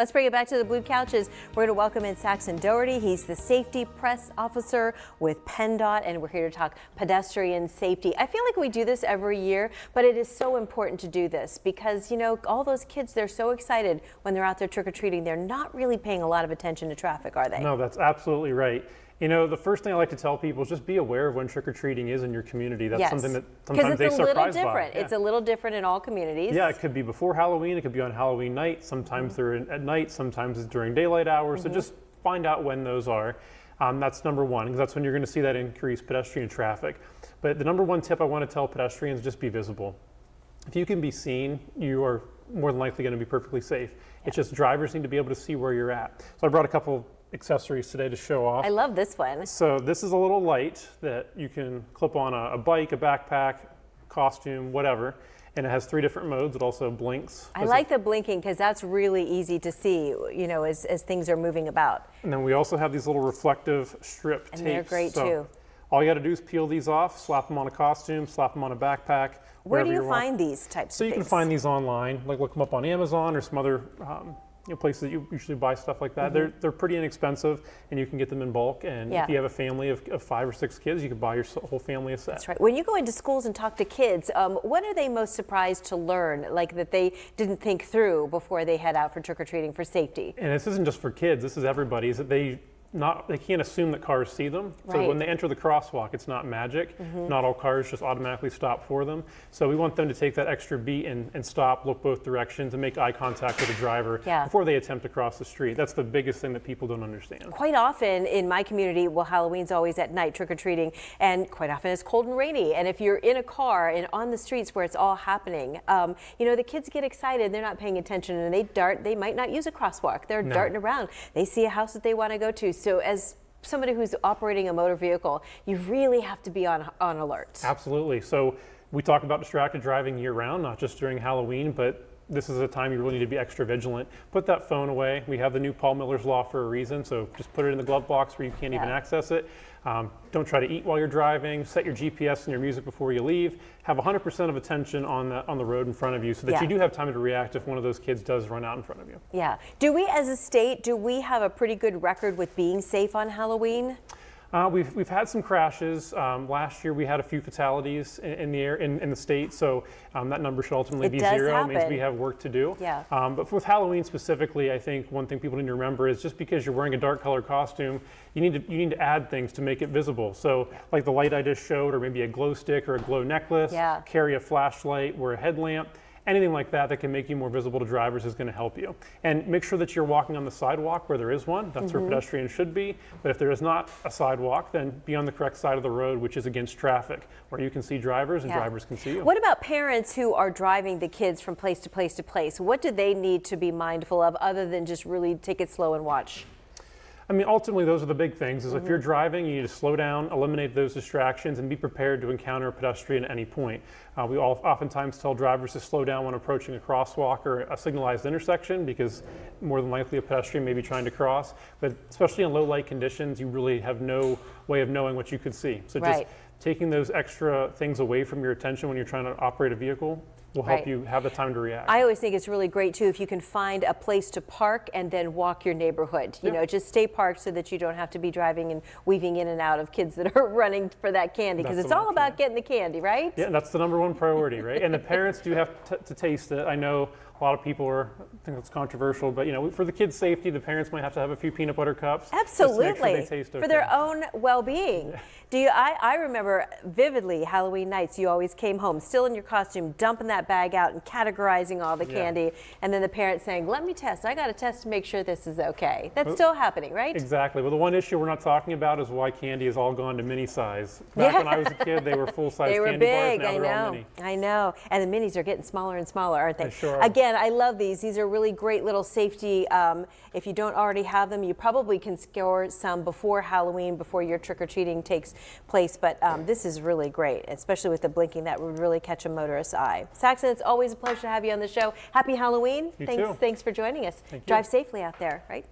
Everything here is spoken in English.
Let's bring it back to the blue couches. We're going to welcome in Saxon Doherty. He's the safety press officer with PennDOT, and we're here to talk pedestrian safety. I feel like we do this every year, but it is so important to do this because, you know, all those kids, they're so excited when they're out there trick-or-treating. They're not really paying a lot of attention to traffic, are they? No, that's absolutely right. You know, the first thing I like to tell people is just be aware of when trick-or-treating is in your community. That's something that sometimes they surprise by. Because it's a little different. It's a little different in all communities. Yeah, it could be before Halloween. It could be on Halloween night. Sometimes they're at night. Sometimes it's during daylight hours. So just find out when those are. That's number one, because that's when you're going to see that increased pedestrian traffic. But the number one tip I want to tell pedestrians is just be visible. If you can be seen, you are more than likely going to be perfectly safe. It's just drivers need to be able to see where you're at. So I brought a couple accessories today to show off. I love this one. So this is a little light that you can clip on a bike, a backpack, costume, whatever. And it has 3 different modes. It also blinks. I like the blinking because that's really easy to see, you know, as things are moving about. And then we also have these little reflective strip tapes. And they're great too. All you got to do is peel these off, slap them on a costume, slap them on a backpack. Where do you find these types of things? So you can find these online, like look them up on Amazon or some other places that you usually buy stuff like that. They're pretty inexpensive, and you can get them in bulk. And if you have a family of 5 or 6 kids, you can buy your whole family a set. That's right. When you go into schools and talk to kids, what are they most surprised to learn, like that they didn't think through before they head out for trick-or-treating for safety? And this isn't just for kids. This is everybody. Is that they can't assume that cars see them. So when they enter the crosswalk, it's not magic. Not all cars just automatically stop for them. So we want them to take that extra beat and stop, look both directions, and make eye contact with the driver before they attempt to cross the street. That's the biggest thing that people don't understand. Quite often in my community, well, Halloween's always at night, trick-or-treating, and quite often it's cold and rainy. And if you're in a car and on the streets where it's all happening, you know, the kids get excited, they're not paying attention, and they might not use a crosswalk. They're darting around. They see a house that they want to go to. So as somebody who's operating a motor vehicle, you really have to be on alert. Absolutely. So we talk about distracted driving year round, not just during Halloween, but this is a time you really need to be extra vigilant. Put that phone away. We have the new Paul Miller's Law for a reason, so just put it in the glove box where you can't even access it. Don't try to eat while you're driving. Set your GPS and your music before you leave. Have 100% of attention on the road in front of you so that you do have time to react if one of those kids does run out in front of you. Yeah. Do we as a state, do we have a pretty good record with being safe on Halloween? We've had some crashes. Last year we had a few fatalities in the state, so that number should ultimately be 0. It means we have work to do. Yeah. But with Halloween specifically, I think one thing people need to remember is just because you're wearing a dark colored costume, you need to add things to make it visible. So like the light I just showed, or maybe a glow stick or a glow necklace, carry a flashlight or a headlamp. Anything like that can make you more visible to drivers is going to help you. And make sure that you're walking on the sidewalk where there is one. That's where pedestrians should be. But if there is not a sidewalk, then be on the correct side of the road, which is against traffic, where you can see drivers and drivers can see you. What about parents who are driving the kids from place to place to place? What do they need to be mindful of other than just really take it slow and watch? I mean, ultimately, those are the big things. Is if you're driving, you need to slow down, eliminate those distractions, and be prepared to encounter a pedestrian at any point. We oftentimes tell drivers to slow down when approaching a crosswalk or a signalized intersection because more than likely a pedestrian may be trying to cross. But especially in low light conditions, you really have no way of knowing what you could see. So just taking those extra things away from your attention when you're trying to operate a vehicle will help you have the time to react. I always think it's really great too if you can find a place to park and then walk your neighborhood. You know, just stay parked so that you don't have to be driving and weaving in and out of kids that are running for that candy, because it's all about getting the candy, right? Yeah, that's the #1 priority, right? And the parents do have to taste it. I know a lot of people think it's controversial, but you know, for the kids' safety, the parents might have to have a few peanut butter cups. Absolutely, just to make sure they taste okay. For their own well-being. I remember vividly Halloween nights. You always came home still in your costume, dumping that bag out and categorizing all the candy, and then the parents saying, "Let me test. I got to test to make sure this is okay." That's still happening, right? Exactly. Well, the one issue we're not talking about is why candy has all gone to mini size. Back when I was a kid, they were full-size candy big, bars. Now they're all mini. I know. And the minis are getting smaller and smaller, aren't they? They sure are. Again, I love these. These are really great little safety. If you don't already have them, you probably can score some before Halloween, before your trick-or-treating takes place. But this is really great, especially with the blinking. That would really catch a motorist's eye. Saxon, it's always a pleasure to have you on the show. Happy Halloween. You too. Thanks for joining us. Thank you. Drive safely out there, right?